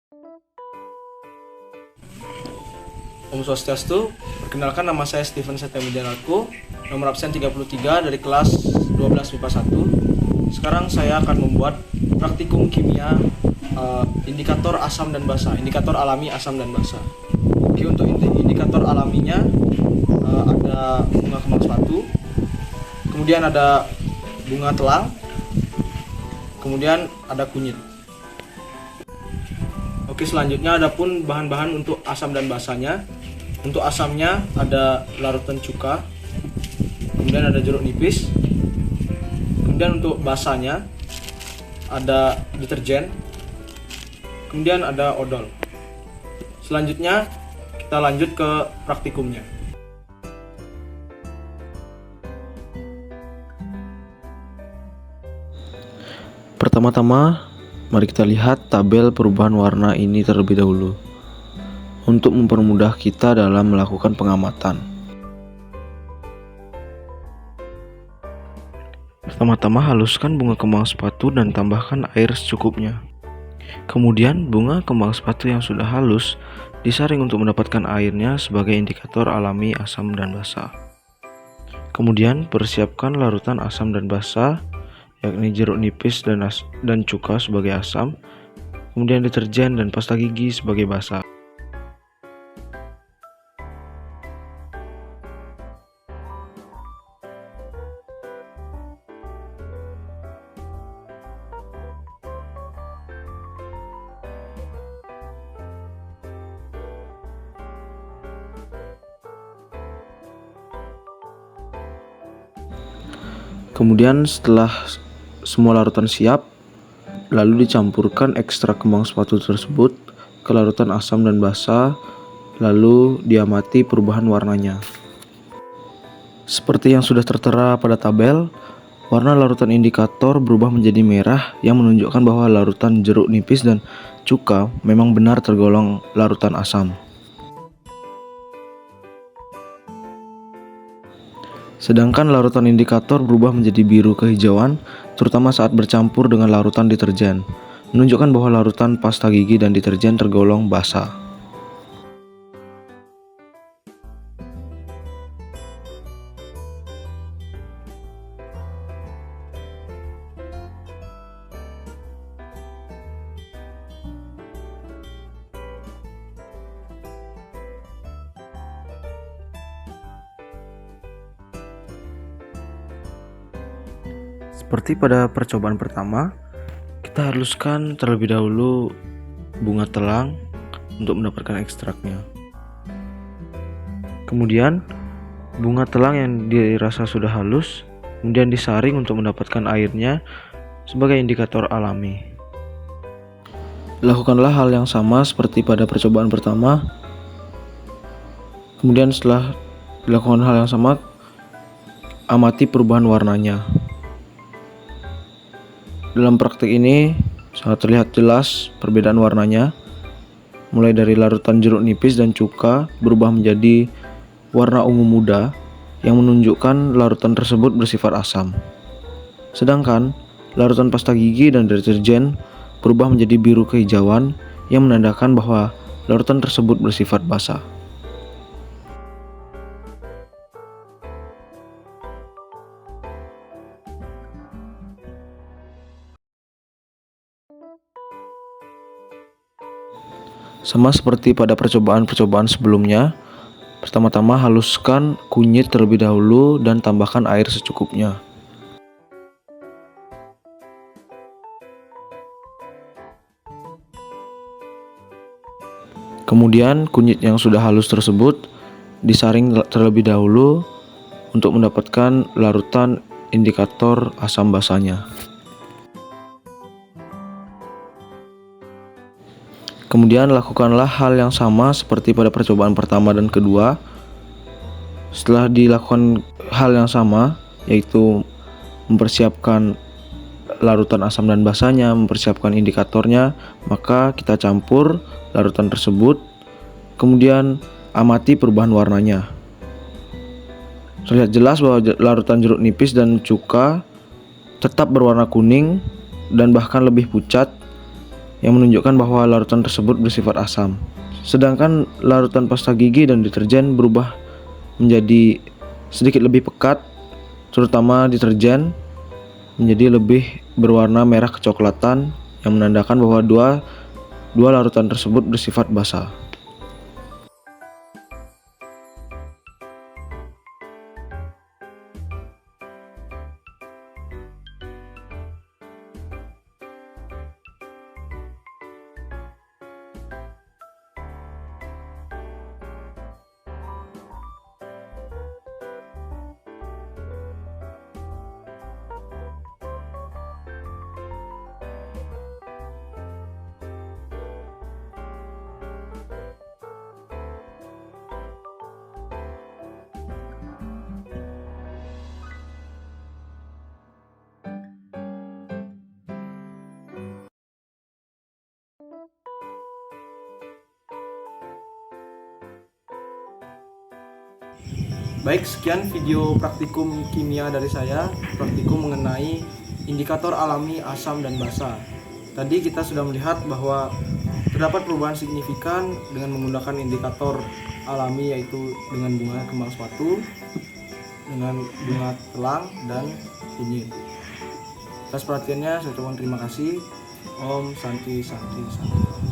Om Swastiastu, perkenalkan nama saya Steven Setemidianarko, nomor absen 33 dari kelas 12 MIPA 1. Sekarang saya akan membuat praktikum kimia indikator asam dan basa, indikator alami asam dan basa. Oke, untuk indikator alaminya ada bunga kembang sepatu, kemudian ada bunga telang, kemudian ada kunyit. Oke, selanjutnya ada pun bahan-bahan untuk asam dan basanya. Untuk asamnya ada larutan cuka, kemudian ada jeruk nipis, kemudian untuk basanya ada deterjen, kemudian ada odol. Selanjutnya kita lanjut ke praktikumnya. Pertama-tama, mari kita lihat tabel perubahan warna ini terlebih dahulu untuk mempermudah kita dalam melakukan pengamatan. Pertama-tama, haluskan bunga kembang sepatu dan tambahkan air secukupnya. Kemudian, bunga kembang sepatu yang sudah halus disaring untuk mendapatkan airnya sebagai indikator alami asam dan basa. Kemudian, persiapkan larutan asam dan basa, yakni jeruk nipis dan cuka sebagai asam, kemudian deterjen dan pasta gigi sebagai basa. Kemudian setelah semua larutan siap, lalu dicampurkan ekstrak kembang sepatu tersebut ke larutan asam dan basa, lalu diamati perubahan warnanya. Seperti yang sudah tertera pada tabel, warna larutan indikator berubah menjadi merah yang menunjukkan bahwa larutan jeruk nipis dan cuka memang benar tergolong larutan asam. Sedangkan larutan indikator berubah menjadi biru kehijauan, terutama saat bercampur dengan larutan deterjen, menunjukkan bahwa larutan pasta gigi dan deterjen tergolong basa. Seperti pada percobaan pertama, kita haluskan terlebih dahulu bunga telang untuk mendapatkan ekstraknya. Kemudian, bunga telang yang dirasa sudah halus, kemudian disaring untuk mendapatkan airnya sebagai indikator alami. Lakukanlah hal yang sama seperti pada percobaan pertama. Kemudian setelah dilakukan hal yang sama, amati perubahan warnanya. Dalam praktik ini sangat terlihat jelas perbedaan warnanya, mulai dari larutan jeruk nipis dan cuka berubah menjadi warna ungu muda yang menunjukkan larutan tersebut bersifat asam. Sedangkan larutan pasta gigi dan deterjen berubah menjadi biru kehijauan yang menandakan bahwa larutan tersebut bersifat basa. Sama seperti pada percobaan-percobaan sebelumnya, pertama-tama haluskan kunyit terlebih dahulu dan tambahkan air secukupnya. Kemudian kunyit yang sudah halus tersebut disaring terlebih dahulu untuk mendapatkan larutan indikator asam basanya. Kemudian lakukanlah hal yang sama seperti pada percobaan pertama dan kedua. Setelah dilakukan hal yang sama, yaitu mempersiapkan larutan asam dan basanya, mempersiapkan indikatornya, maka kita campur larutan tersebut, kemudian amati perubahan warnanya. Terlihat jelas bahwa larutan jeruk nipis dan cuka tetap berwarna kuning dan bahkan lebih pucat yang menunjukkan bahwa larutan tersebut bersifat asam. Sedangkan larutan pasta gigi dan deterjen berubah menjadi sedikit lebih pekat, terutama deterjen menjadi lebih berwarna merah kecoklatan yang menandakan bahwa dua larutan tersebut bersifat basa. Baik, sekian video praktikum kimia dari saya, praktikum mengenai indikator alami asam dan basa. Tadi kita sudah melihat bahwa terdapat perubahan signifikan dengan menggunakan indikator alami, yaitu dengan bunga kembang sepatu, dengan bunga telang, dan kunyit. Atas perhatiannya saya ucapkan terima kasih. Om Santi Santi Santi.